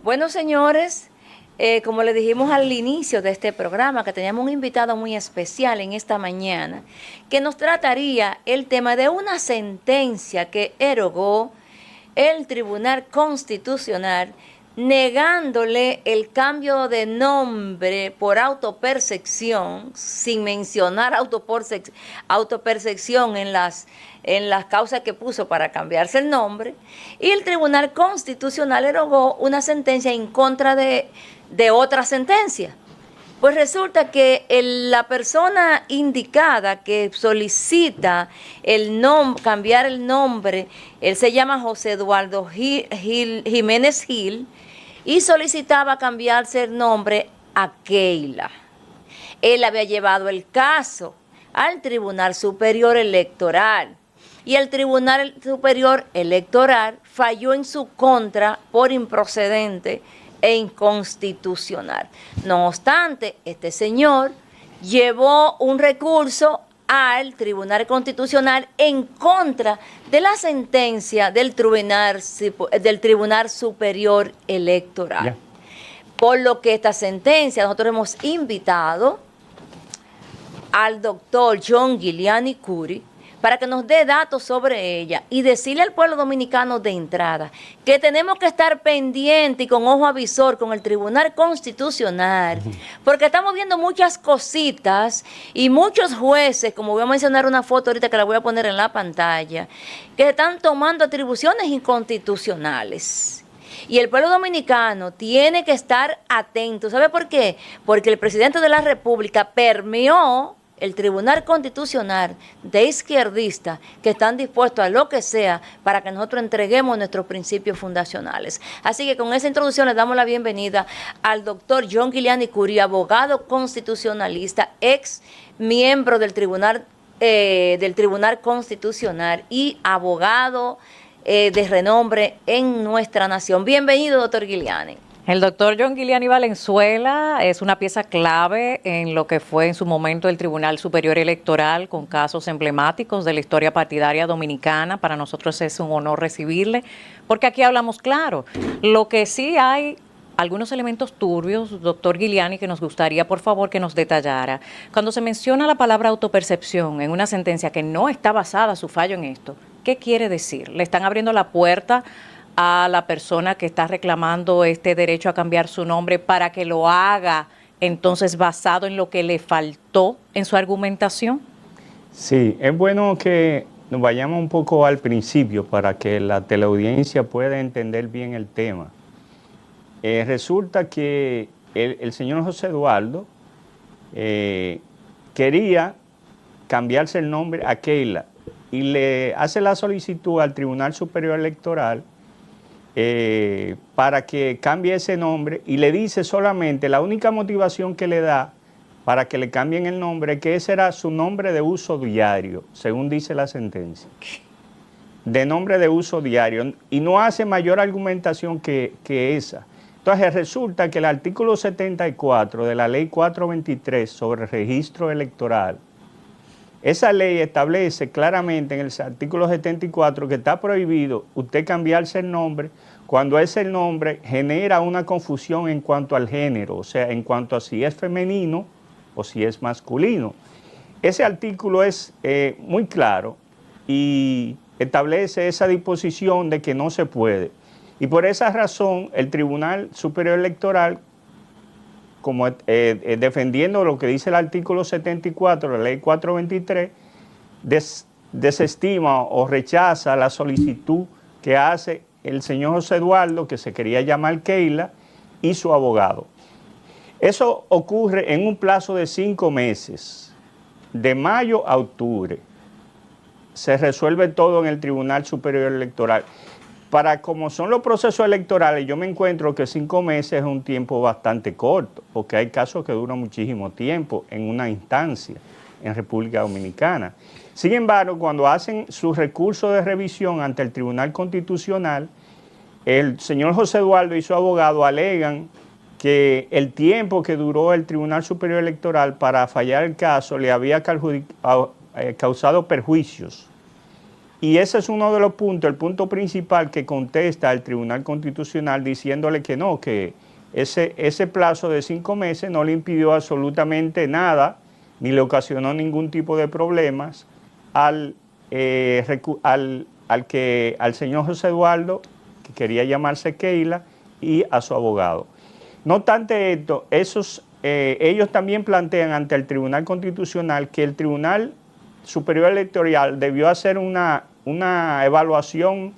Bueno, señores, como le dijimos al inicio de este programa, que teníamos un invitado muy especial en esta mañana, que nos trataría el tema de una sentencia que erogó el Tribunal Constitucional negándole el cambio de nombre por autopercepción, sin mencionar autopercepción en las causas que puso para cambiarse el nombre, y el Tribunal Constitucional erogó una sentencia en contra de otra sentencia. Pues resulta que la persona indicada que solicita cambiar el nombre, él se llama José Eduardo Jiménez Gil, y solicitaba cambiarse el nombre a Keila. Él había llevado el caso al Tribunal Superior Electoral y el Tribunal Superior Electoral falló en su contra por improcedente e inconstitucional. No obstante, este señor llevó un recurso al Tribunal Constitucional en contra de la sentencia del Tribunal Superior Electoral. Yeah. Por lo que esta sentencia, nosotros hemos invitado al doctor John Giuliani Curi para que nos dé datos sobre ella y decirle al pueblo dominicano de entrada que tenemos que estar pendientes y con ojo avisor con el Tribunal Constitucional, porque estamos viendo muchas cositas y muchos jueces, como voy a mencionar una foto ahorita que la voy a poner en la pantalla, que están tomando atribuciones inconstitucionales. Y el pueblo dominicano tiene que estar atento. ¿Sabe por qué? Porque el presidente de la República permeó el Tribunal Constitucional de izquierdistas que están dispuestos a lo que sea para que nosotros entreguemos nuestros principios fundacionales. Así que con esa introducción le damos la bienvenida al doctor John Giuliani Curi, abogado constitucionalista, ex miembro del Tribunal Constitucional y abogado de renombre en nuestra nación. Bienvenido, doctor Giuliani. El doctor John Giuliani Valenzuela es una pieza clave en lo que fue en su momento el Tribunal Superior Electoral, con casos emblemáticos de la historia partidaria dominicana. Para nosotros es un honor recibirle, porque aquí hablamos claro. Lo que sí hay algunos elementos turbios, doctor Giuliani, que nos gustaría, por favor, que nos detallara. Cuando se menciona la palabra autopercepción en una sentencia que no está basada su fallo en esto, ¿qué quiere decir? ¿Le están abriendo la puerta a la persona que está reclamando este derecho a cambiar su nombre para que lo haga entonces basado en lo que le faltó en su argumentación? Sí, es bueno que nos vayamos un poco al principio para que la teleaudiencia pueda entender bien el tema. Resulta que el señor José Eduardo quería cambiarse el nombre a Keila y le hace la solicitud al Tribunal Superior Electoral para que cambie ese nombre, y le dice solamente, la única motivación que le da para que le cambien el nombre, que ese era su nombre de uso diario, según dice la sentencia, de nombre de uso diario, y no hace mayor argumentación que esa. Entonces resulta que el artículo 74 de la ley 423 sobre el registro electoral, esa ley establece claramente en el artículo 74 que está prohibido usted cambiarse el nombre cuando ese nombre genera una confusión en cuanto al género, o sea, en cuanto a si es femenino o si es masculino. Ese artículo es muy claro y establece esa disposición de que no se puede. Y por esa razón el Tribunal Superior Electoral, como defendiendo lo que dice el artículo 74 de la ley 423, desestima o rechaza la solicitud que hace el señor José Eduardo, que se quería llamar Keila, y su abogado. Eso ocurre en un plazo de 5 meses, de mayo a octubre. Se resuelve todo en el Tribunal Superior Electoral. Como son los procesos electorales, yo me encuentro que 5 meses es un tiempo bastante corto, porque hay casos que duran muchísimo tiempo en una instancia en República Dominicana. Sin embargo, cuando hacen su recurso de revisión ante el Tribunal Constitucional, el señor José Eduardo y su abogado alegan que el tiempo que duró el Tribunal Superior Electoral para fallar el caso le había causado perjuicios Y ese es uno de los puntos, el punto principal que contesta el Tribunal Constitucional diciéndole que no, que ese plazo de 5 meses no le impidió absolutamente nada, ni le ocasionó ningún tipo de problemas al señor José Eduardo, que quería llamarse Keila, y a su abogado. No obstante esto, ellos también plantean ante el Tribunal Constitucional que el Tribunal Superior Electoral debió hacer una evaluación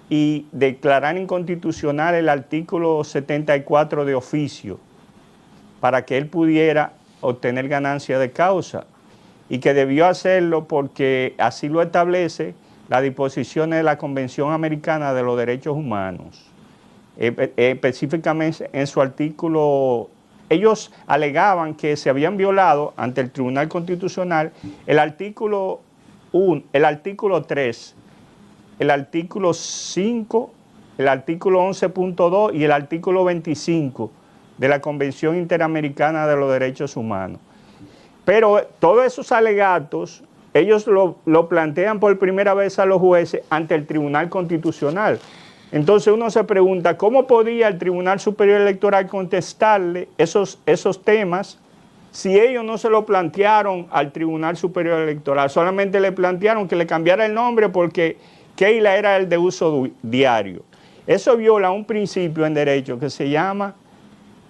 y declarar inconstitucional el artículo 74 de oficio para que él pudiera obtener ganancia de causa, y que debió hacerlo porque así lo establece las disposiciones de la Convención Americana de los Derechos Humanos. Específicamente en su artículo, ellos alegaban que se habían violado ante el Tribunal Constitucional el artículo 1, el artículo 3, el artículo 5, el artículo 11.2 y el artículo 25 de la Convención Interamericana de los Derechos Humanos. Pero todos esos alegatos, ellos lo plantean por primera vez a los jueces ante el Tribunal Constitucional. Entonces uno se pregunta, ¿cómo podía el Tribunal Superior Electoral contestarle esos temas si ellos no se lo plantearon al Tribunal Superior Electoral? Solamente le plantearon que le cambiara el nombre porque Keila era el de uso diario. Eso viola un principio en derecho que se llama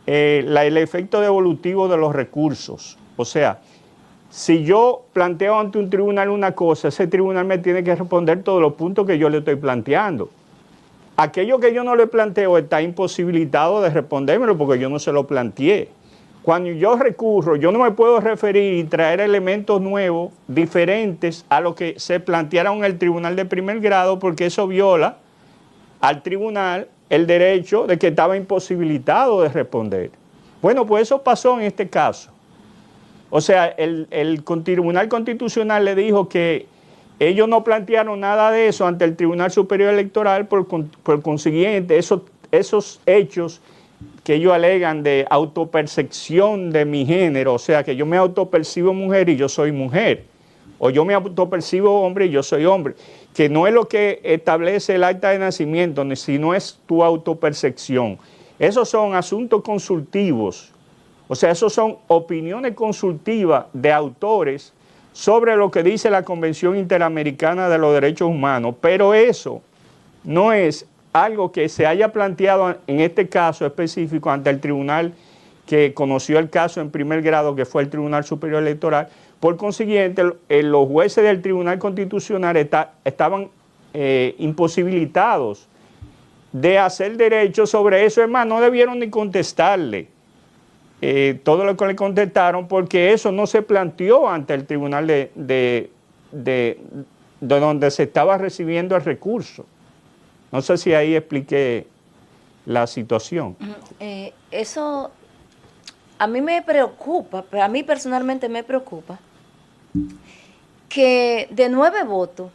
el efecto devolutivo de los recursos. O sea, si yo planteo ante un tribunal una cosa, ese tribunal me tiene que responder todos los puntos que yo le estoy planteando. Aquello que yo no le planteo está imposibilitado de respondérmelo porque yo no se lo planteé. Cuando yo recurro, yo no me puedo referir y traer elementos nuevos, diferentes a lo que se plantearon en el tribunal de primer grado, porque eso viola al tribunal el derecho de que estaba imposibilitado de responder. Bueno, pues eso pasó en este caso. O sea, el Tribunal Constitucional le dijo que ellos no plantearon nada de eso ante el Tribunal Superior Electoral, por consiguiente, esos hechos que ellos alegan de autopercepción de mi género, o sea, que yo me autopercibo mujer y yo soy mujer, o yo me autopercibo hombre y yo soy hombre, que no es lo que establece el acta de nacimiento, sino es tu autopercepción. Esos son asuntos consultivos, o sea, esos son opiniones consultivas de autores sobre lo que dice la Convención Interamericana de los Derechos Humanos, pero eso no es algo que se haya planteado en este caso específico ante el tribunal que conoció el caso en primer grado, que fue el Tribunal Superior Electoral. Por consiguiente, los jueces del Tribunal Constitucional estaban imposibilitados de hacer derecho sobre eso. Es más, no debieron ni contestarle todo lo que le contestaron, porque eso no se planteó ante el tribunal de donde se estaba recibiendo el recurso. No sé si ahí expliqué la situación. Eso a mí me preocupa, a mí personalmente me preocupa que de 9 votos,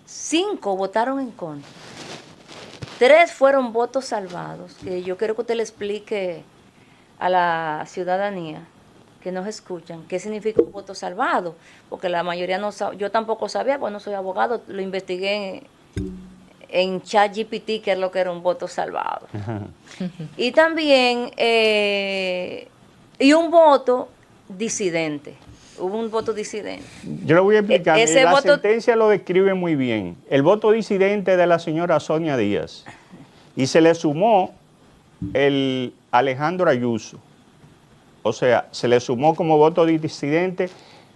5 votaron en contra. 3 fueron votos salvados, que yo quiero que usted le explique a la ciudadanía que nos escuchan qué significa un voto salvado, porque la mayoría no sabe, yo tampoco sabía, pues no soy abogado, lo investigué en ChatGPT, que es lo que era un voto salvado. Y también, y un voto disidente. Hubo un voto disidente. Yo le voy a explicar. La sentencia lo describe muy bien. El voto disidente de la señora Sonia Díaz. Y se le sumó el Alejandro Ayuso. O sea, se le sumó como voto disidente,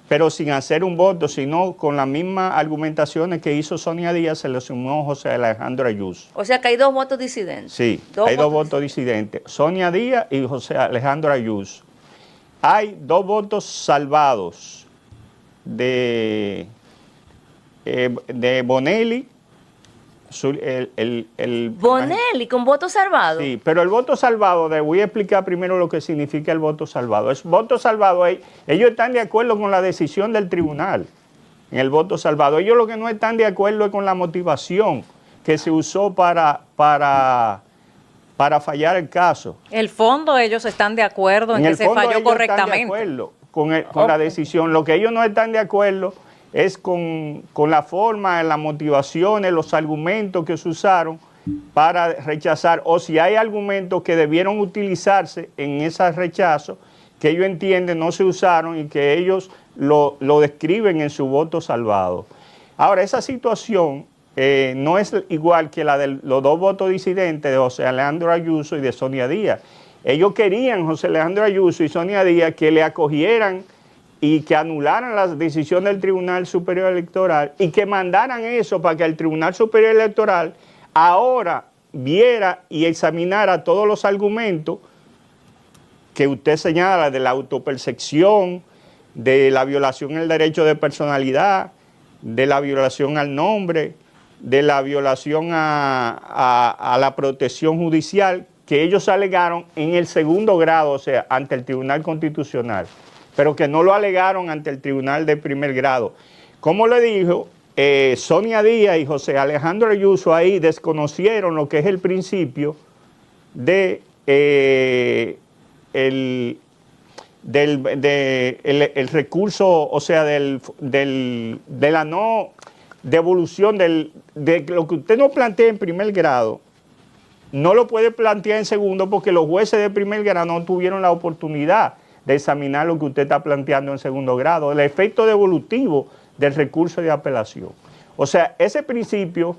pero sin hacer un voto, sino con las mismas argumentaciones que hizo Sonia Díaz, se le sumó José Alejandro Ayuso. O sea que hay 2 votos disidentes. Sí, hay 2 votos disidentes. Sonia Díaz y José Alejandro Ayuso. Hay 2 votos salvados de Bonelli. Bonelli, con voto salvado. Sí, pero el voto salvado, voy a explicar primero lo que significa el voto salvado. Es voto salvado, ellos están de acuerdo con la decisión del tribunal en el voto salvado. Ellos lo que no están de acuerdo es con la motivación que se usó para fallar el caso. El fondo, ellos están de acuerdo en que se falló correctamente. Están de acuerdo con la decisión. Lo que ellos no están de acuerdo es con la forma, las motivaciones, los argumentos que se usaron para rechazar, o si hay argumentos que debieron utilizarse en ese rechazo, que ellos entienden no se usaron y que ellos lo describen en su voto salvado. Ahora, esa situación no es igual que la de los dos votos disidentes de José Alejandro Ayuso y de Sonia Díaz. Ellos querían, José Alejandro Ayuso y Sonia Díaz, que le acogieran y que anularan la decisión del Tribunal Superior Electoral y que mandaran eso para que el Tribunal Superior Electoral ahora viera y examinara todos los argumentos que usted señala de la autopercepción, de la violación al derecho de personalidad, de la violación al nombre, de la violación a la protección judicial, que ellos alegaron en el segundo grado, o sea, ante el Tribunal Constitucional, pero que no lo alegaron ante el Tribunal de primer grado. Como le dijo, Sonia Díaz y José Alejandro Ayuso ahí desconocieron lo que es el principio de el recurso, o sea, de la no devolución de lo que usted no plantea en primer grado, no lo puede plantear en segundo porque los jueces de primer grado no tuvieron la oportunidad de examinar lo que usted está planteando en segundo grado, el efecto devolutivo del recurso de apelación. O sea, ese principio,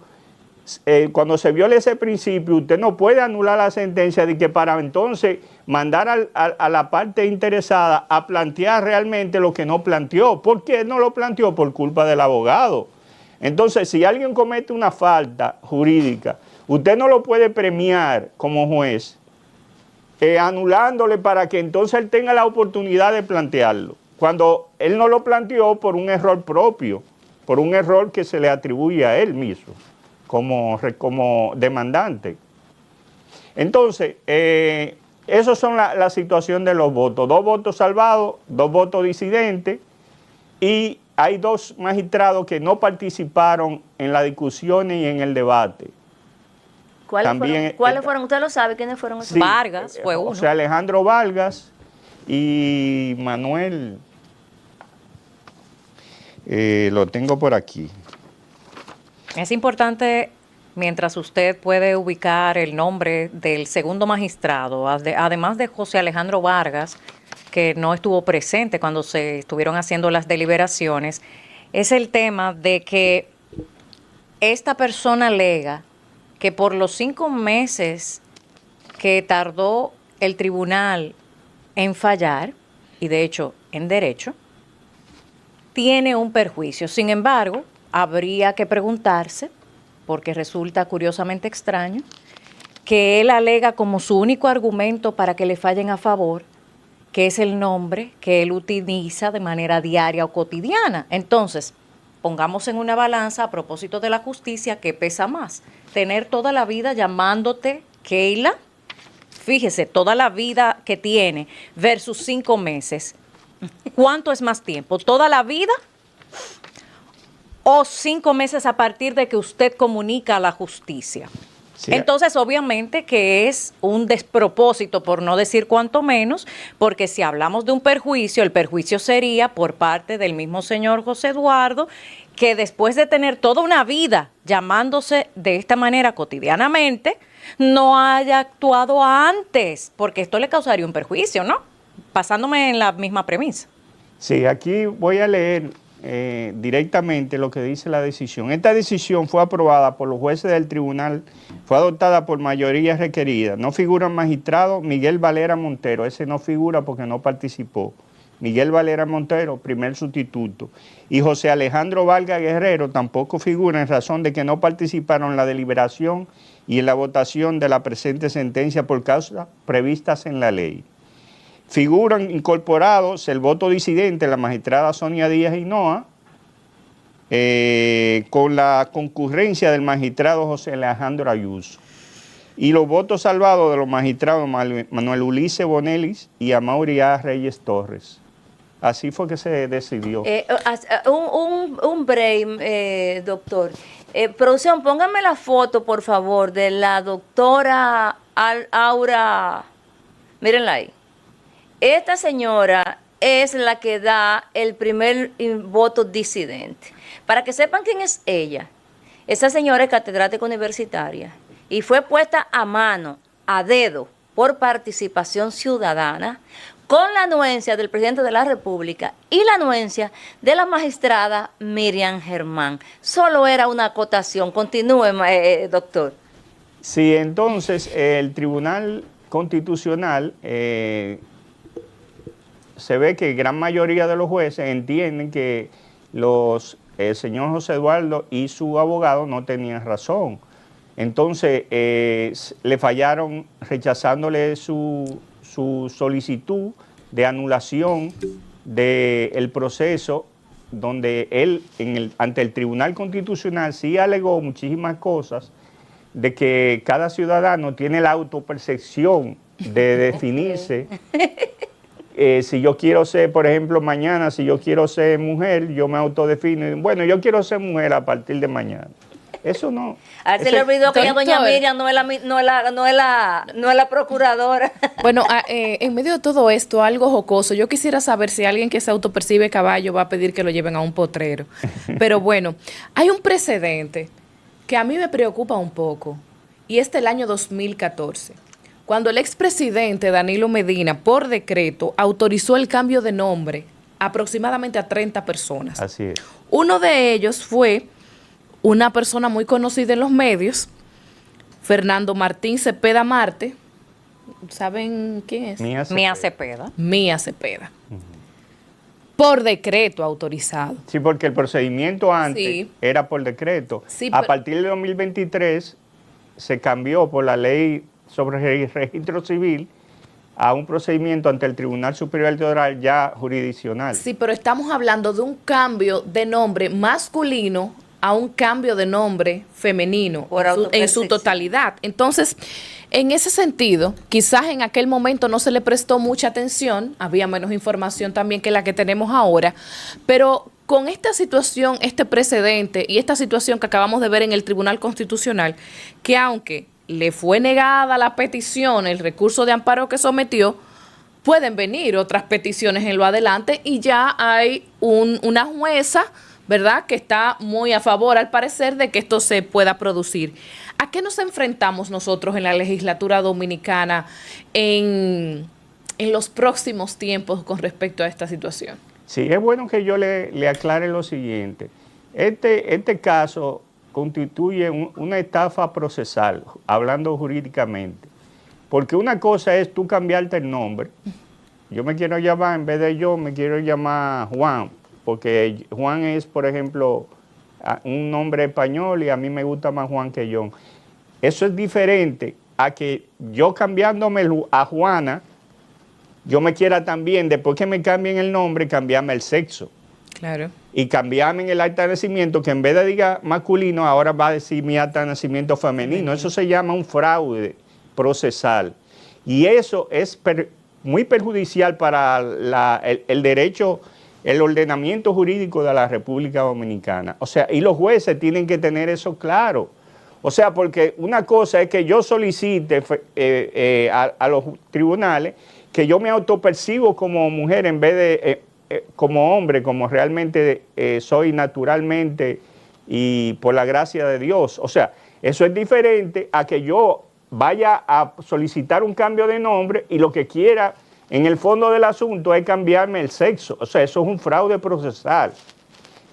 cuando se viole ese principio, usted no puede anular la sentencia de que para entonces mandar a la parte interesada a plantear realmente lo que no planteó. ¿Por qué no lo planteó? Por culpa del abogado. Entonces, si alguien comete una falta jurídica, usted no lo puede premiar como juez, anulándole para que entonces él tenga la oportunidad de plantearlo, cuando él no lo planteó por un error propio, por un error que se le atribuye a él mismo como demandante. Entonces, esas son la situación de los votos. 2 votos salvados, 2 votos disidentes, y hay 2 magistrados que no participaron en la discusión y en el debate. ¿Cuáles fueron? ¿Usted lo sabe quiénes fueron esos? Sí, Vargas fue uno. O sea, Alejandro Vargas y Manuel, lo tengo por aquí. Es importante, mientras usted puede ubicar el nombre del segundo magistrado, además de José Alejandro Vargas, que no estuvo presente cuando se estuvieron haciendo las deliberaciones, es el tema de que esta persona alega que por los 5 meses que tardó el tribunal en fallar, y de hecho en derecho, tiene un perjuicio. Sin embargo, habría que preguntarse, porque resulta curiosamente extraño, que él alega como su único argumento para que le fallen a favor, que es el nombre que él utiliza de manera diaria o cotidiana. Entonces, pongamos en una balanza a propósito de la justicia, ¿qué pesa más? Tener toda la vida llamándote Keila, fíjese, toda la vida que tiene versus 5 meses. ¿Cuánto es más tiempo? ¿Toda la vida? ¿O 5 meses a partir de que usted comunica a la justicia? Sí. Entonces, obviamente que es un despropósito, por no decir cuanto menos, porque si hablamos de un perjuicio, el perjuicio sería por parte del mismo señor José Eduardo, que después de tener toda una vida llamándose de esta manera cotidianamente, no haya actuado antes, porque esto le causaría un perjuicio, ¿no? Basándome en la misma premisa. Sí, aquí voy a leer directamente lo que dice la decisión. Esta decisión fue aprobada por los jueces del tribunal, fue adoptada por mayoría requerida. No figura el magistrado Miguel Valera Montero, ese no figura porque no participó. Miguel Valera Montero, primer sustituto. Y José Alejandro Vargas Guerrero tampoco figura en razón de que no participaron en la deliberación y en la votación de la presente sentencia por causas previstas en la ley. Figuran incorporados el voto disidente de la magistrada Sonia Díaz Hinoa, con la concurrencia del magistrado José Alejandro Ayuso, y los votos salvados de los magistrados Manuel Ulises Bonelis y Amaury A. Reyes Torres. Así fue que se decidió. Un break, doctor. Producción, póngame la foto, por favor, de la doctora Aura. Mírenla ahí. Esta señora es la que da el primer voto disidente. Para que sepan quién es ella, esa señora es catedrática universitaria y fue puesta a mano, a dedo, por participación ciudadana, con la anuencia del presidente de la República y la anuencia de la magistrada Miriam Germán. Solo era una acotación. Continúe, doctor. Sí, entonces el Tribunal Constitucional se ve que gran mayoría de los jueces entienden que el señor José Eduardo y su abogado no tenían razón. Entonces le fallaron rechazándole su solicitud de anulación del proceso, donde él ante el Tribunal Constitucional sí alegó muchísimas cosas, de que cada ciudadano tiene la autopercepción de definirse. Si yo quiero ser, por ejemplo, mañana, si yo quiero ser mujer, yo me autodefino. Bueno, yo quiero ser mujer a partir de mañana. Eso no. A ver, se le olvidó que ya doña Miriam no es la procuradora. Bueno, en medio de todo esto, algo jocoso, yo quisiera saber si alguien que se autopercibe caballo va a pedir que lo lleven a un potrero. Pero bueno, hay un precedente que a mí me preocupa un poco, y es del año 2014, cuando el expresidente Danilo Medina, por decreto, autorizó el cambio de nombre aproximadamente a 30 personas. Así es. Uno de ellos fue una persona muy conocida en los medios, Fernando Martín Cepeda Marte. ¿Saben quién es? Mía Cepeda. Mía Cepeda. Por decreto autorizado. Sí, porque el procedimiento antes era por decreto. Sí, a partir de 2023 se cambió por la ley sobre el registro civil a un procedimiento ante el Tribunal Superior Electoral ya jurisdiccional. Sí, pero estamos hablando de un cambio de nombre masculino a un cambio de nombre femenino en su totalidad. Entonces, en ese sentido, quizás en aquel momento no se le prestó mucha atención, había menos información también que la que tenemos ahora, pero con esta situación, este precedente y esta situación que acabamos de ver en el Tribunal Constitucional, que aunque le fue negada la petición, el recurso de amparo que sometió, pueden venir otras peticiones en lo adelante y ya hay una jueza, ¿verdad?, que está muy a favor, al parecer, de que esto se pueda producir. ¿A qué nos enfrentamos nosotros en la legislatura dominicana en los próximos tiempos con respecto a esta situación? Sí, es bueno que yo le aclare lo siguiente. Este caso constituye una estafa procesal, hablando jurídicamente. Porque una cosa es tú cambiarte el nombre. Yo me quiero llamar, en vez de yo, me quiero llamar Juan. Porque Juan es, por ejemplo, un nombre español y a mí me gusta más Juan que John. Eso es diferente a que yo cambiándome a Juana, yo me quiera también, después que me cambien el nombre, cambiarme el sexo. Claro. Y cambiarme en el acta de nacimiento, que en vez de diga masculino, ahora va a decir mi acta de nacimiento femenino. Eso se llama un fraude procesal. Y eso es muy perjudicial para el derecho, el ordenamiento jurídico de la República Dominicana. O sea, y los jueces tienen que tener eso claro. O sea, porque una cosa es que yo solicite a los tribunales que yo me autopercibo como mujer en vez de como hombre, como realmente soy naturalmente y por la gracia de Dios. O sea, eso es diferente a que yo vaya a solicitar un cambio de nombre y lo que quiera en el fondo del asunto es cambiarme el sexo. O sea, eso es un fraude procesal.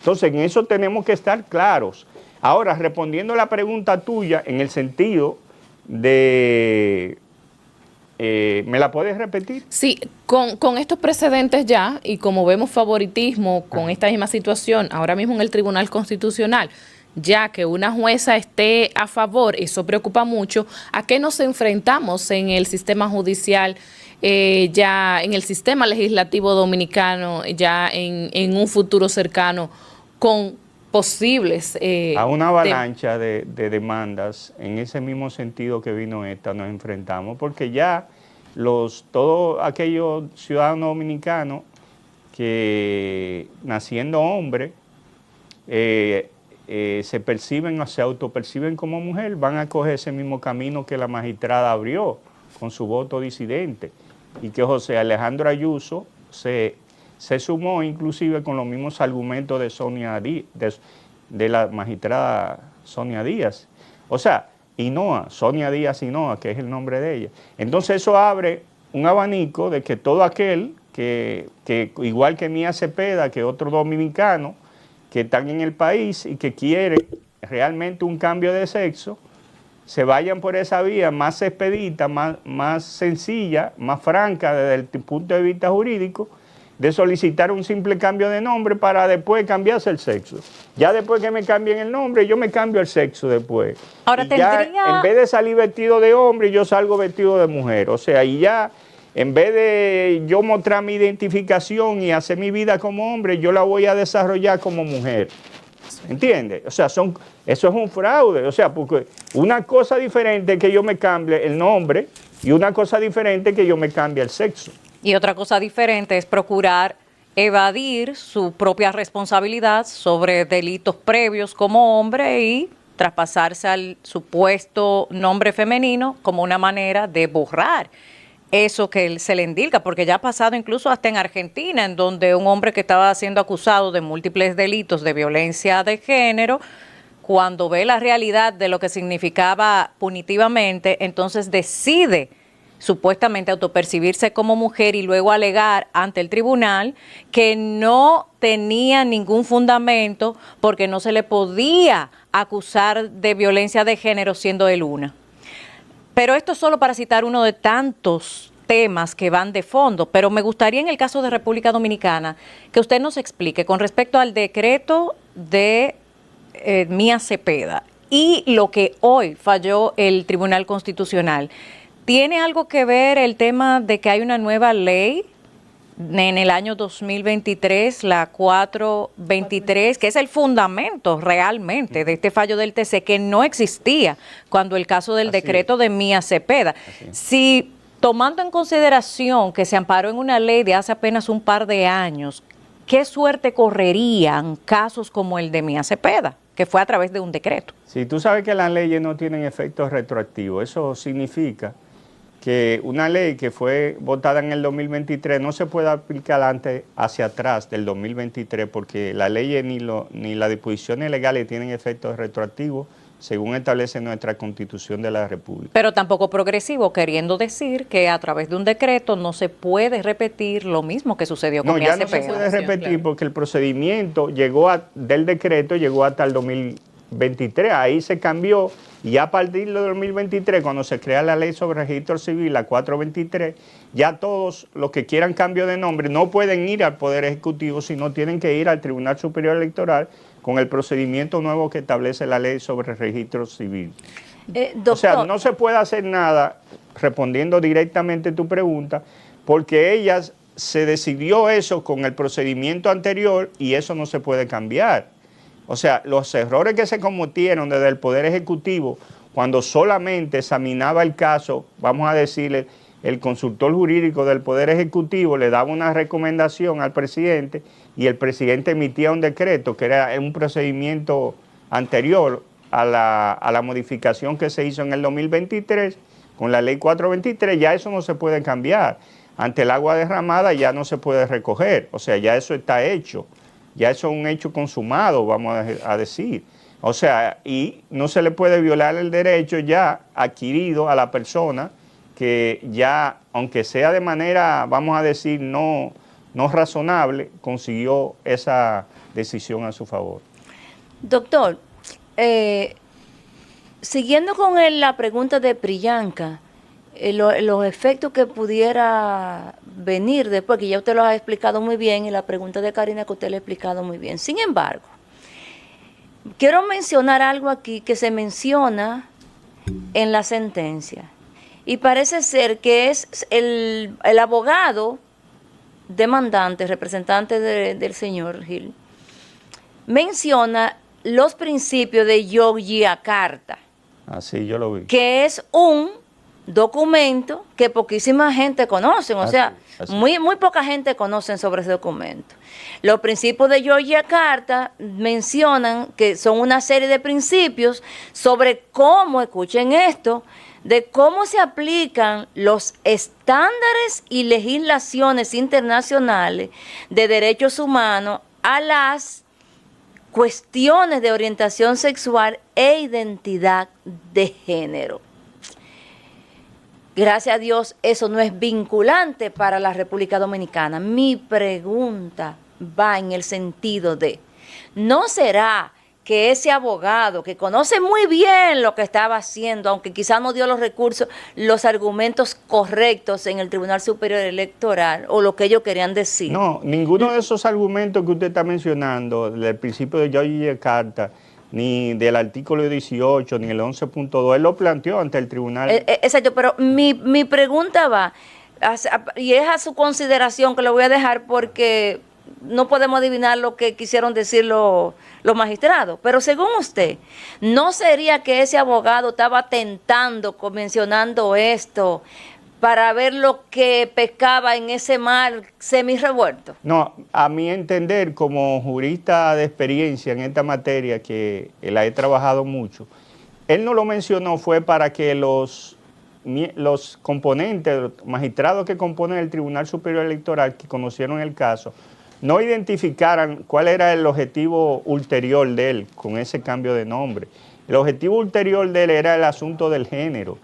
Entonces, en eso tenemos que estar claros. Ahora, respondiendo a la pregunta tuya en el sentido de... ¿me la puedes repetir? Sí, con estos precedentes ya, y como vemos favoritismo con esta misma situación, ahora mismo en el Tribunal Constitucional, ya que una jueza esté a favor, eso preocupa mucho. ¿A qué nos enfrentamos en el sistema judicial, ya en el sistema legislativo dominicano, ya en un futuro cercano, con posibles... a una avalancha de demandas, en ese mismo sentido que vino esta, nos enfrentamos, porque ya todos aquellos ciudadanos dominicanos que naciendo hombres se perciben o se autoperciben como mujer, van a coger ese mismo camino que la magistrada abrió con su voto disidente y que José Alejandro Ayuso se se sumó inclusive con los mismos argumentos de de la magistrada Sonia Díaz. O sea, Sonia Díaz Hinoa, que es el nombre de ella. Entonces eso abre un abanico de que todo aquel que igual que Mía Cepeda, que otros dominicanos que están en el país y que quieren realmente un cambio de sexo, se vayan por esa vía más expedita, más sencilla, más franca desde el punto de vista jurídico, de solicitar un simple cambio de nombre para después cambiarse el sexo. Ya después que me cambien el nombre, yo me cambio el sexo después. Ahora, y ya, en vez de salir vestido de hombre, yo salgo vestido de mujer. O sea, y ya, en vez de yo mostrar mi identificación y hacer mi vida como hombre, yo la voy a desarrollar como mujer. ¿Entiendes? O sea, eso es un fraude. O sea, porque una cosa diferente es que yo me cambie el nombre y una cosa diferente es que yo me cambie el sexo. Y otra cosa diferente es procurar evadir su propia responsabilidad sobre delitos previos como hombre y traspasarse al supuesto nombre femenino como una manera de borrar eso que se le indilga, porque ya ha pasado incluso hasta en Argentina, en donde un hombre que estaba siendo acusado de múltiples delitos de violencia de género, cuando ve la realidad de lo que significaba punitivamente, entonces decide supuestamente autopercibirse como mujer y luego alegar ante el tribunal que no tenía ningún fundamento porque no se le podía acusar de violencia de género siendo él una. Pero esto es solo para citar uno de tantos temas que van de fondo, pero me gustaría en el caso de República Dominicana que usted nos explique con respecto al decreto de Mía Cepeda y lo que hoy falló el Tribunal Constitucional. ¿Tiene algo que ver el tema de que hay una nueva ley en el año 2023, la 423, que es el fundamento realmente de este fallo del TC, que no existía cuando el caso del decreto de Mía Cepeda? Si tomando en consideración que se amparó en una ley de hace apenas un par de años, ¿qué suerte correrían casos como el de Mía Cepeda, que fue a través de un decreto? Sí, tú sabes que las leyes no tienen efectos retroactivos. Eso significa que una ley que fue votada en el 2023 no se puede aplicar hacia atrás del 2023 porque las leyes ni las disposiciones legales tienen efectos retroactivos según establece nuestra Constitución de la República. Pero tampoco progresivo, queriendo decir que a través de un decreto no se puede repetir lo mismo que sucedió con Mía Cepeda. No, ya no se puede repetir porque el procedimiento del decreto llegó hasta el 2023, ahí se cambió. Y a partir del 2023, cuando se crea la ley sobre registro civil, la 423, ya todos los que quieran cambio de nombre no pueden ir al Poder Ejecutivo, sino tienen que ir al Tribunal Superior Electoral con el procedimiento nuevo que establece la ley sobre registro civil. O sea, no se puede hacer nada, respondiendo directamente a tu pregunta, porque ellas se decidió eso con el procedimiento anterior y eso no se puede cambiar. O sea, los errores que se cometieron desde el Poder Ejecutivo, cuando solamente examinaba el caso, vamos a decirle, el consultor jurídico del Poder Ejecutivo le daba una recomendación al presidente y el presidente emitía un decreto, que era un procedimiento anterior a la modificación que se hizo en el 2023, con la ley 423, ya eso no se puede cambiar. Ante el agua derramada ya no se puede recoger, o sea, ya eso está hecho. Ya eso es un hecho consumado, vamos a decir. O sea, y no se le puede violar el derecho ya adquirido a la persona que ya, aunque sea de manera, vamos a decir, no razonable, consiguió esa decisión a su favor. Doctor, siguiendo con la pregunta de Priyanka, los efectos que pudiera venir después, que ya usted lo ha explicado muy bien, y la pregunta de Karina que usted le ha explicado muy bien. Sin embargo, quiero mencionar algo aquí que se menciona en la sentencia, y parece ser que es el abogado demandante, representante del señor Gil, menciona los principios de Yogyakarta. Así yo lo vi. Que es un documento que poquísima gente conoce, o sea, muy poca gente conoce sobre ese documento. Los principios de Yogyakarta mencionan que son una serie de principios sobre cómo, escuchen esto, de cómo se aplican los estándares y legislaciones internacionales de derechos humanos a las cuestiones de orientación sexual e identidad de género. Gracias a Dios, eso no es vinculante para la República Dominicana. Mi pregunta va en el sentido de, ¿no será que ese abogado que conoce muy bien lo que estaba haciendo, aunque quizás no dio los recursos, los argumentos correctos en el Tribunal Superior Electoral o lo que ellos querían decir? No, ninguno de esos argumentos que usted está mencionando, del principio de George Carta, ni del artículo 18, ni el 11.2, él lo planteó ante el tribunal. Exacto, pero mi pregunta va, y es a su consideración que lo voy a dejar porque no podemos adivinar lo que quisieron decir los magistrados, pero según usted, ¿no sería que ese abogado estaba tentando, mencionando esto, para ver lo que pescaba en ese mar semi-revuelto? No, a mi entender, como jurista de experiencia en esta materia, que la he trabajado mucho, él no lo mencionó fue para que los componentes, los magistrados que componen el Tribunal Superior Electoral, que conocieron el caso, no identificaran cuál era el objetivo ulterior de él con ese cambio de nombre. El objetivo ulterior de él era el asunto del género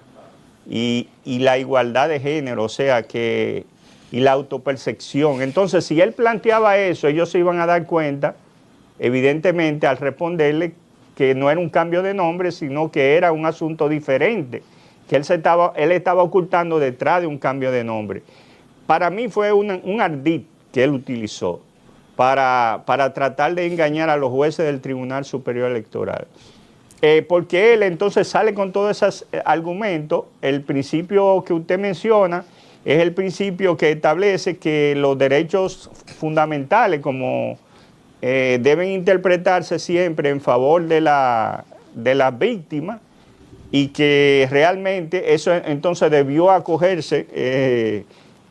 y la igualdad de género, o sea, y la autopercepción. Entonces, si él planteaba eso, ellos se iban a dar cuenta, evidentemente, al responderle que no era un cambio de nombre, sino que era un asunto diferente, que él estaba ocultando detrás de un cambio de nombre. Para mí fue un ardid que él utilizó para tratar de engañar a los jueces del Tribunal Superior Electoral. Porque él entonces sale con todos esos argumentos. El principio que usted menciona es el principio que establece que los derechos fundamentales como deben interpretarse siempre en favor de la víctima, y que realmente eso entonces debió acogerse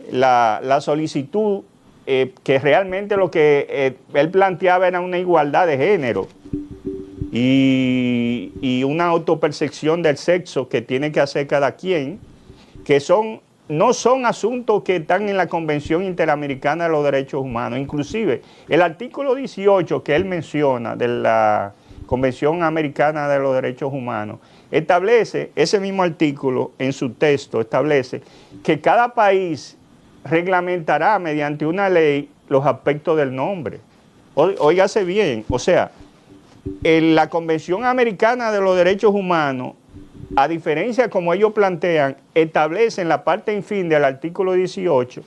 la solicitud, que realmente lo que él planteaba era una igualdad de género y una autopercepción del sexo que tiene que hacer cada quien, que no son asuntos que están en la Convención Interamericana de los Derechos Humanos. Inclusive el artículo 18 que él menciona de la Convención Americana de los Derechos Humanos establece, ese mismo artículo en su texto establece que cada país reglamentará mediante una ley los aspectos del nombre. Óigase bien, o sea, en la Convención Americana de los Derechos Humanos, a diferencia como ellos plantean, establece en la parte en fin del artículo 18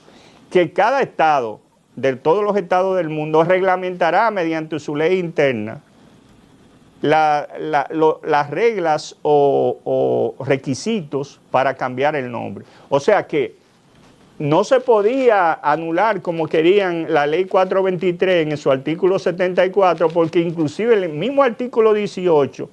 que cada estado, de todos los estados del mundo, reglamentará mediante su ley interna las reglas o requisitos para cambiar el nombre. O sea que no se podía anular como querían la ley 423 en su artículo 74, porque inclusive el mismo artículo 18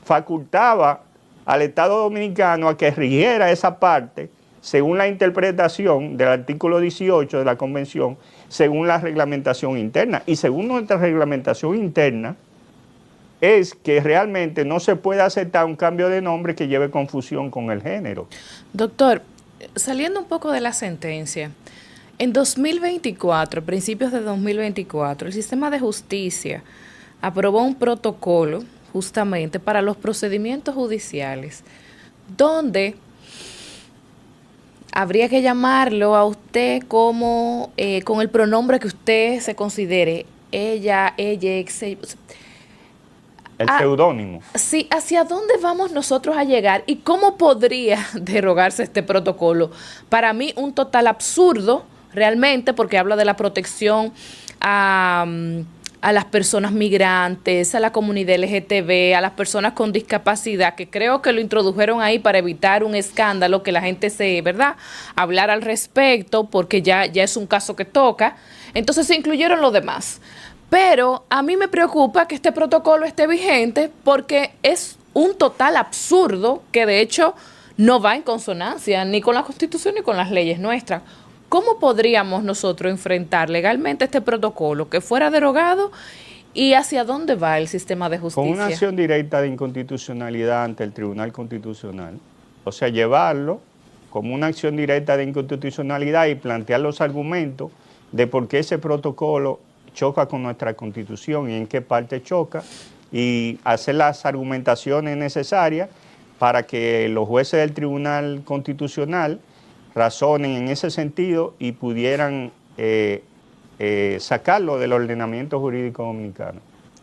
facultaba al Estado Dominicano a que rigiera esa parte según la interpretación del artículo 18 de la Convención, según la reglamentación interna. Y según nuestra reglamentación interna, es que realmente no se puede aceptar un cambio de nombre que lleve confusión con el género. Doctor, saliendo un poco de la sentencia, en 2024, principios de 2024, el sistema de justicia aprobó un protocolo justamente para los procedimientos judiciales, donde habría que llamarlo a usted como con el pronombre que usted se considere, ella, ex. El seudónimo. Sí, ¿hacia dónde vamos nosotros a llegar y cómo podría derogarse este protocolo? Para mí un total absurdo, realmente, porque habla de la protección a las personas migrantes, a la comunidad LGTB, a las personas con discapacidad, que creo que lo introdujeron ahí para evitar un escándalo, que la gente ¿verdad?, hablar al respecto, porque ya es un caso que toca. Entonces se incluyeron los demás. Pero a mí me preocupa que este protocolo esté vigente porque es un total absurdo que de hecho no va en consonancia ni con la Constitución ni con las leyes nuestras. ¿Cómo podríamos nosotros enfrentar legalmente este protocolo que fuera derogado y hacia dónde va el sistema de justicia? Con una acción directa de inconstitucionalidad ante el Tribunal Constitucional. o sea, llevarlo como una acción directa de inconstitucionalidad y plantear los argumentos de por qué ese protocolo choca con nuestra Constitución y en qué parte choca, y hacer las argumentaciones necesarias para que los jueces del Tribunal Constitucional razonen en ese sentido y pudieran sacarlo del ordenamiento jurídico dominicano.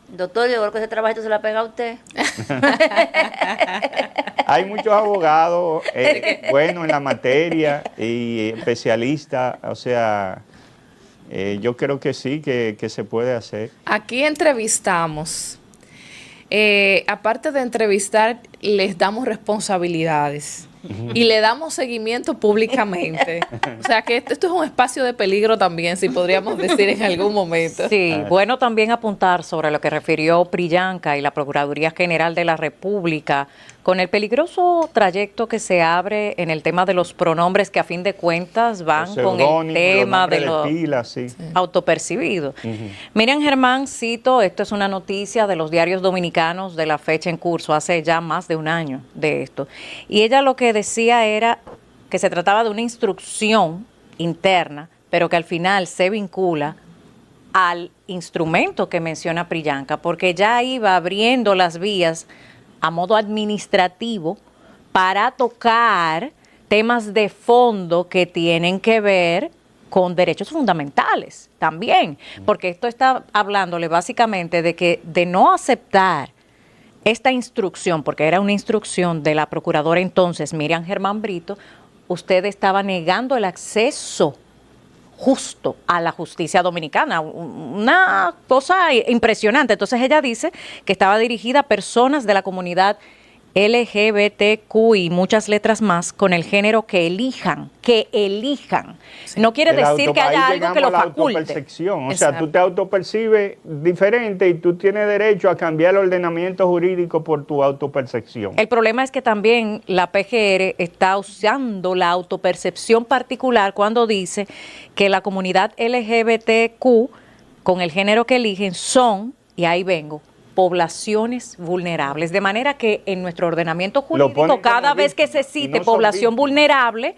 Doctor, yo creo que ese trabajito se lo ha pegado a usted. Hay muchos abogados buenos en la materia y especialistas, o sea, yo creo que sí, que se puede hacer. Aquí entrevistamos. Aparte de entrevistar, les damos responsabilidades y le damos seguimiento públicamente. O sea que esto es un espacio de peligro también, si podríamos decir en algún momento. Sí, bueno también apuntar sobre lo que refirió Priyanka y la Procuraduría General de la República con el peligroso trayecto que se abre en el tema de los pronombres que a fin de cuentas van con el tema de los autopercibidos. Miriam Germán, cito, esto es una noticia de los diarios dominicanos de la fecha en curso, hace ya más de un año de esto. Y ella lo que decía era que se trataba de una instrucción interna, pero que al final se vincula al instrumento que menciona Priyanka, porque ya iba abriendo las vías a modo administrativo para tocar temas de fondo que tienen que ver con derechos fundamentales también, porque esto está hablándole básicamente de que de no aceptar esta instrucción, porque era una instrucción de la procuradora entonces, Miriam Germán Brito, usted estaba negando el acceso justo a la justicia dominicana, una cosa impresionante. Entonces ella dice que estaba dirigida a personas de la comunidad LGBTQ y muchas letras más con el género que elijan. Sí. No quiere decir que haya algo que lo faculte. O sea, tú te autopercibes diferente y tú tienes derecho a cambiar el ordenamiento jurídico por tu autopercepción. El problema es que también la PGR está usando la autopercepción particular cuando dice que la comunidad LGBTQ con el género que eligen son, y ahí vengo, poblaciones vulnerables, de manera que en nuestro ordenamiento jurídico cada vez que se cite población vulnerable,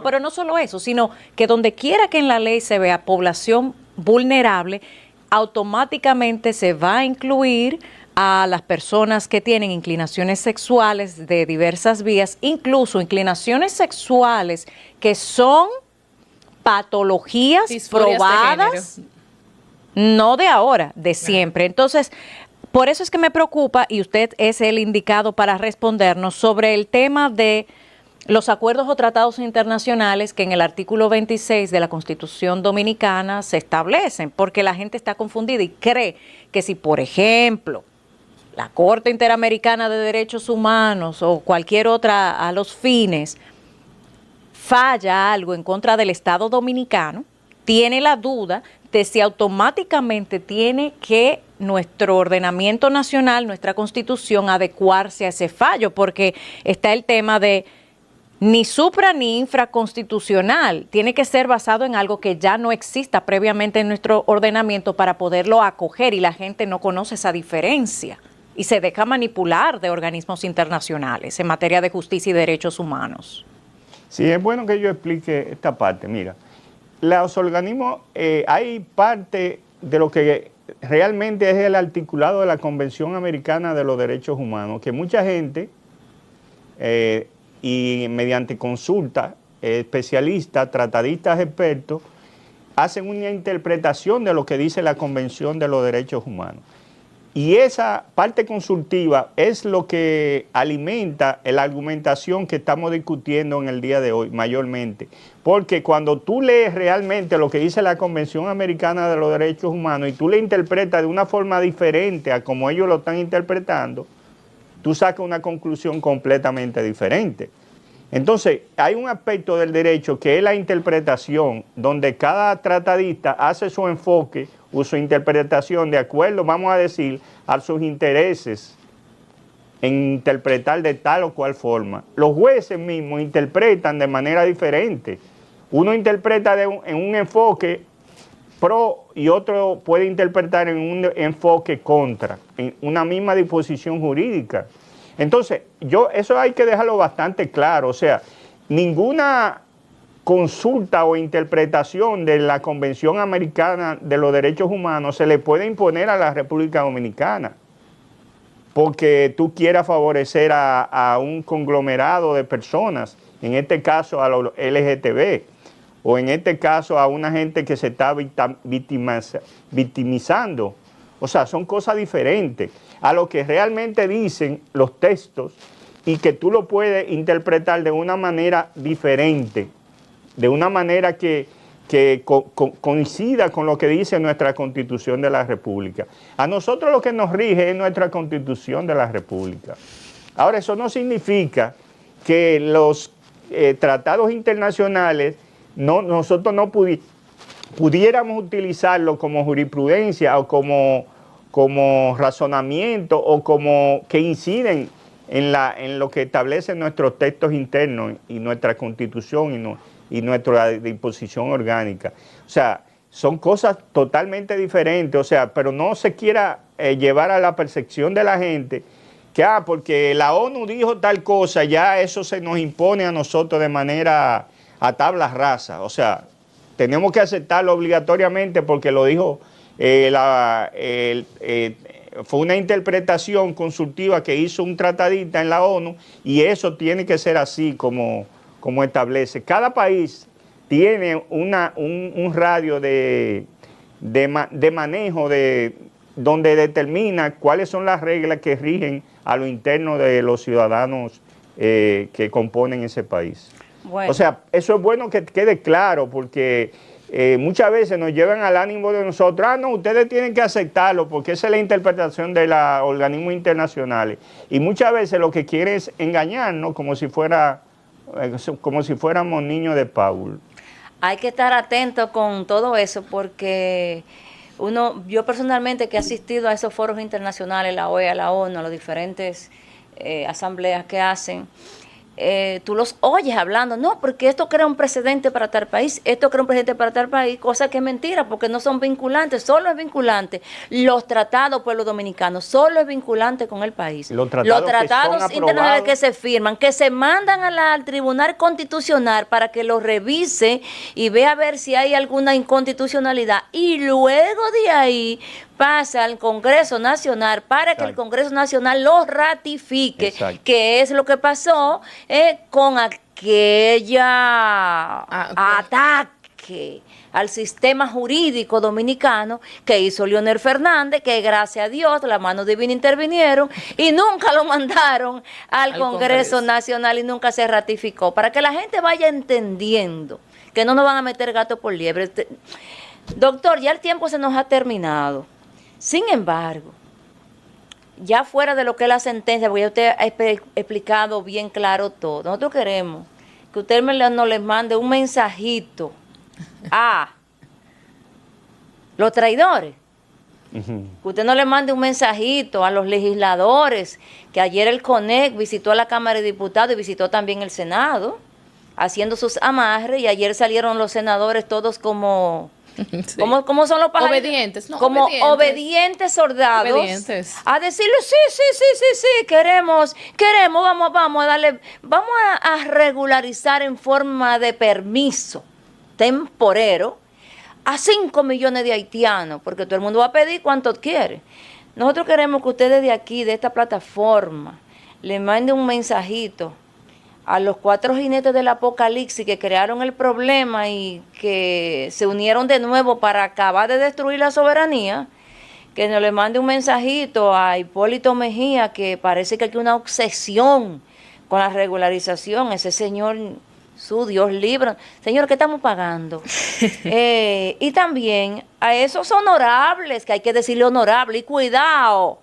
pero no solo eso, sino que donde quiera que en la ley se vea población vulnerable, automáticamente se va a incluir a las personas que tienen inclinaciones sexuales de diversas vías, incluso inclinaciones sexuales que son patologías probadas, no de ahora, de siempre. Entonces, por eso es que me preocupa, y usted es el indicado para respondernos sobre el tema de los acuerdos o tratados internacionales que en el artículo 26 de la Constitución Dominicana se establecen, porque la gente está confundida y cree que si, por ejemplo, la Corte Interamericana de Derechos Humanos o cualquier otra a los fines falla algo en contra del Estado dominicano, tiene la duda de si automáticamente tiene que nuestro ordenamiento nacional, nuestra Constitución, adecuarse a ese fallo, porque está el tema de ni supra ni infraconstitucional, tiene que ser basado en algo que ya no exista previamente en nuestro ordenamiento para poderlo acoger, y la gente no conoce esa diferencia y se deja manipular de organismos internacionales en materia de justicia y derechos humanos. Sí, es bueno que yo explique esta parte. Mira, los organismos, hay parte de lo que realmente es el articulado de la Convención Americana de los Derechos Humanos, que mucha gente, y mediante consulta, especialistas, tratadistas, expertos, hacen una interpretación de lo que dice la Convención de los Derechos Humanos. Y esa parte consultiva es lo que alimenta la argumentación que estamos discutiendo en el día de hoy, mayormente. Porque cuando tú lees realmente lo que dice la Convención Americana de los Derechos Humanos y tú le interpretas de una forma diferente a como ellos lo están interpretando, tú sacas una conclusión completamente diferente. Entonces, hay un aspecto del derecho que es la interpretación, donde cada tratadista hace su enfoque o su interpretación de acuerdo, vamos a decir, a sus intereses en interpretar de tal o cual forma. Los jueces mismos interpretan de manera diferente. Uno interpreta en un enfoque pro y otro puede interpretar en un enfoque contra, en una misma disposición jurídica. Entonces, eso hay que dejarlo bastante claro. O sea, ninguna consulta o interpretación de la Convención Americana de los Derechos Humanos se le puede imponer a la República Dominicana porque tú quieras favorecer a un conglomerado de personas, en este caso a los LGTB, o en este caso a una gente que se está victimizando. O sea, son cosas diferentes a lo que realmente dicen los textos y que tú lo puedes interpretar de una manera diferente, de una manera que coincida con lo que dice nuestra Constitución de la República. A nosotros lo que nos rige es nuestra Constitución de la República. Ahora, eso no significa que los tratados internacionales nosotros no pudiéramos utilizarlo como jurisprudencia o como razonamiento o como que inciden en lo que establecen nuestros textos internos y nuestra Constitución y nuestra disposición orgánica. O sea, son cosas totalmente diferentes, o sea, pero no se quiera llevar a la percepción de la gente que, porque la ONU dijo tal cosa, ya eso se nos impone a nosotros de manera a tabla rasa. O sea, tenemos que aceptarlo obligatoriamente porque lo dijo, fue una interpretación consultiva que hizo un tratadista en la ONU y eso tiene que ser así como establece. Cada país tiene un radio de manejo donde determina cuáles son las reglas que rigen a lo interno de los ciudadanos que componen ese país. Bueno. O sea, eso es bueno que quede claro porque muchas veces nos llevan al ánimo de nosotros, no, ustedes tienen que aceptarlo porque esa es la interpretación de los organismos internacionales. Y muchas veces lo que quieren es engañarnos como si fuéramos niños de Paul. Hay que estar atentos con todo eso porque yo personalmente que he asistido a esos foros internacionales, la OEA, la ONU, a las diferentes asambleas que hacen, tú los oyes hablando, no, porque esto crea un precedente para tal país, esto crea un precedente para tal país, cosa que es mentira, porque no son vinculantes, solo es vinculante. Los tratados, pueblo dominicano, solo es vinculante con el país. Los tratados internacionales que se firman, que se mandan al Tribunal Constitucional para que lo revise y vea a ver si hay alguna inconstitucionalidad, y luego de ahí pasa al Congreso Nacional para que el Congreso Nacional lo ratifique, que es lo que pasó con aquella ataque al sistema jurídico dominicano que hizo Leonel Fernández, que gracias a Dios la mano divina intervinieron y nunca lo mandaron al Congreso Nacional y nunca se ratificó, para que la gente vaya entendiendo que no nos van a meter gato por liebre. Doctor, ya el tiempo se nos ha terminado. Sin embargo, ya fuera de lo que es la sentencia, porque ya usted ha explicado bien claro todo, nosotros queremos que usted nos les mande un mensajito a los traidores, que usted no le mande un mensajito a los legisladores, que ayer el CONEC visitó a la Cámara de Diputados y visitó también el Senado, haciendo sus amarres, y ayer salieron los senadores todos como... Sí. ¿Cómo son los pajaritos? Obedientes, ¿no? Como obedientes soldados. Obedientes. A decirle, sí, queremos, vamos a darle, vamos a regularizar en forma de permiso temporero a 5 millones de haitianos, porque todo el mundo va a pedir cuanto quiere. Nosotros queremos que ustedes de aquí, de esta plataforma, le manden un mensajito a los 4 jinetes del apocalipsis que crearon el problema y que se unieron de nuevo para acabar de destruir la soberanía, que nos le mande un mensajito a Hipólito Mejía, que parece que hay una obsesión con la regularización. Ese señor, su Dios libre. Señor, ¿qué estamos pagando? Y también a esos honorables, que hay que decirle honorable, y cuidado.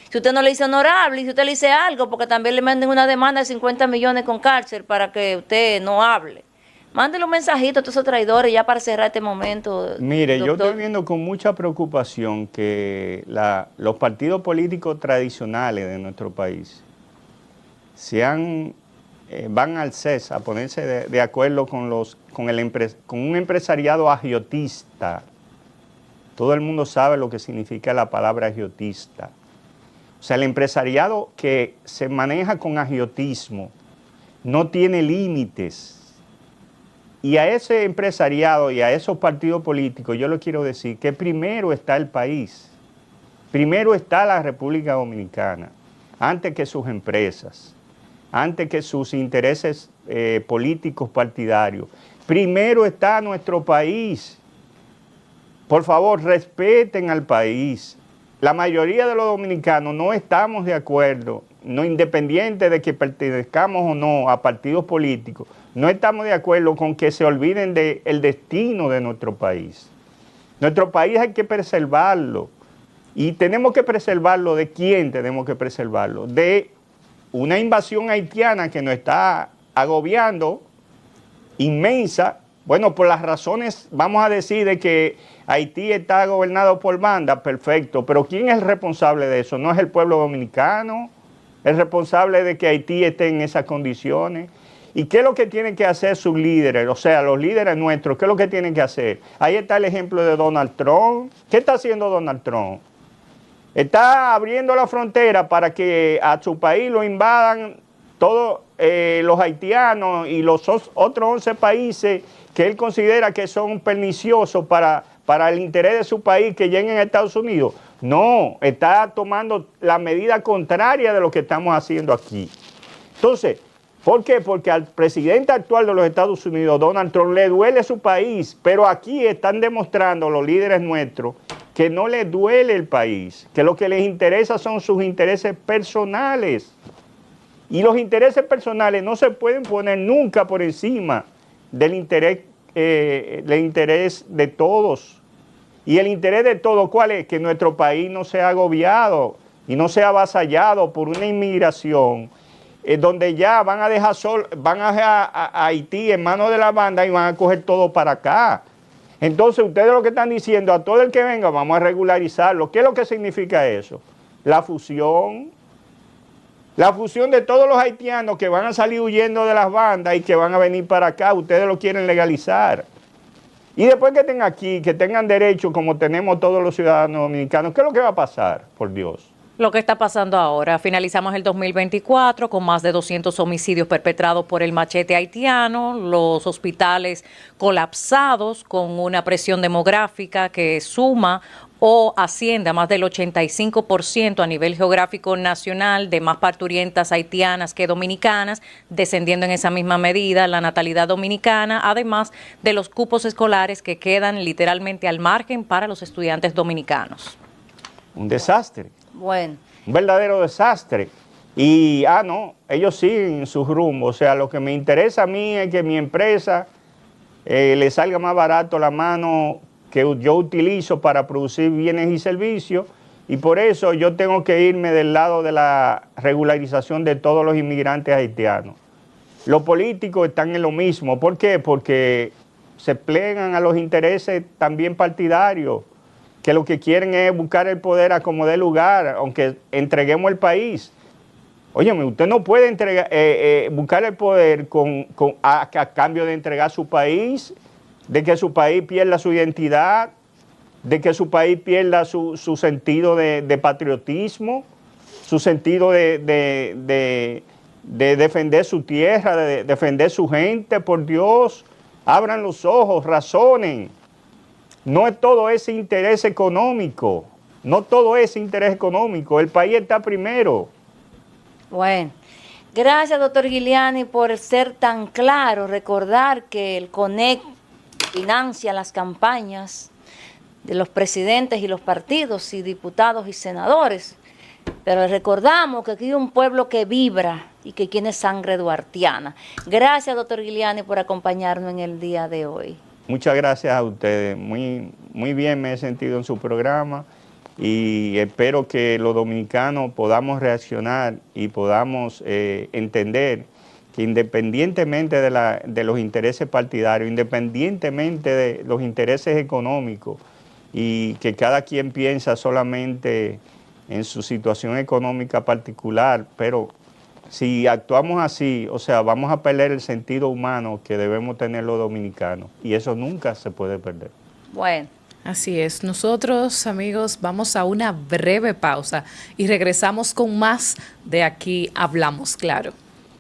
Si usted no le dice honorable y si usted le dice algo, porque también le manden una demanda de 50 millones con cárcel para que usted no hable. Mándele un mensajito a todos esos traidores ya para cerrar este momento. Mire, doctor. Yo estoy viendo con mucha preocupación que los partidos políticos tradicionales de nuestro país van al CES a ponerse de acuerdo con un empresariado agiotista. Todo el mundo sabe lo que significa la palabra agiotista. O O sea, el empresariado que se maneja con agiotismo no tiene límites. Y a ese empresariado y a esos partidos políticos yo le quiero decir que primero está el país, primero está la República Dominicana, antes que sus empresas, antes que sus intereses políticos partidarios. Primero está nuestro país. Por favor, respeten al país. La mayoría de los dominicanos no estamos de acuerdo, no independiente de que pertenezcamos o no a partidos políticos, no estamos de acuerdo con que se olviden del destino de nuestro país. Nuestro país hay que preservarlo. Y tenemos que preservarlo. ¿De quién tenemos que preservarlo? De una invasión haitiana que nos está agobiando, inmensa. Bueno, por las razones, vamos a decir, de que Haití está gobernado por bandas, perfecto. Pero ¿quién es el responsable de eso? ¿No es el pueblo dominicano el responsable de que Haití esté en esas condiciones? ¿Y qué es lo que tienen que hacer sus líderes? O sea, los líderes nuestros, ¿qué es lo que tienen que hacer? Ahí está el ejemplo de Donald Trump. ¿Qué está haciendo Donald Trump? Está abriendo la frontera para que a su país lo invadan todos los haitianos y los otros 11 países que él considera que son perniciosos para el interés de su país, que lleguen a Estados Unidos. No, está tomando la medida contraria de lo que estamos haciendo aquí. Entonces, ¿por qué? Porque al presidente actual de los Estados Unidos, Donald Trump, le duele su país, pero aquí están demostrando los líderes nuestros que no les duele el país, que lo que les interesa son sus intereses personales. Y los intereses personales no se pueden poner nunca por encima del interés de todos. Y el interés de todos, ¿cuál es? Que nuestro país no sea agobiado y no sea avasallado por una inmigración donde ya van a dejar a Haití en manos de la banda y van a coger todo para acá. Entonces ustedes lo que están diciendo, a todo el que venga vamos a regularizarlo. ¿Qué es lo que significa eso? La fusión de todos los haitianos que van a salir huyendo de las bandas y que van a venir para acá, ustedes lo quieren legalizar. Y después que estén aquí, que tengan derecho como tenemos todos los ciudadanos dominicanos, ¿qué es lo que va a pasar, por Dios? Lo que está pasando ahora, finalizamos el 2024 con más de 200 homicidios perpetrados por el machete haitiano, los hospitales colapsados con una presión demográfica que suma o asciende a más del 85% a nivel geográfico nacional de más parturientas haitianas que dominicanas, descendiendo en esa misma medida la natalidad dominicana, además de los cupos escolares que quedan literalmente al margen para los estudiantes dominicanos. Un desastre. Bueno. Un verdadero desastre. Y, no, ellos siguen sus rumbos. O sea, lo que me interesa a mí es que mi empresa le salga más barato la mano que yo utilizo para producir bienes y servicios, y por eso yo tengo que irme del lado de la regularización de todos los inmigrantes haitianos. Los políticos están en lo mismo. ¿Por qué? Porque se plegan a los intereses también partidarios, que lo que quieren es buscar el poder a como dé lugar, aunque entreguemos el país. Óyeme, usted no puede buscar el poder a cambio de entregar su país, de que su país pierda su identidad, de que su país pierda su sentido de patriotismo, su sentido de defender su tierra, de defender su gente. Por Dios, abran los ojos, razonen. No es todo ese interés económico, no todo ese interés económico, el país está primero. Bueno, gracias doctor Giuliani por ser tan claro, recordar que el CONEC financia las campañas de los presidentes y los partidos y diputados y senadores, pero recordamos que aquí hay un pueblo que vibra y que tiene sangre duartiana. Gracias doctor Giuliani por acompañarnos en el día de hoy. Muchas gracias a ustedes, muy bien me he sentido en su programa y espero que los dominicanos podamos reaccionar y podamos entender que independientemente de los intereses partidarios, independientemente de los intereses económicos y que cada quien piensa solamente en su situación económica particular, pero si actuamos así, o sea, vamos a perder el sentido humano que debemos tener los dominicanos y eso nunca se puede perder. Bueno, Así es. Nosotros, amigos, vamos a una breve pausa y regresamos con más de Aquí Hablamos Claro.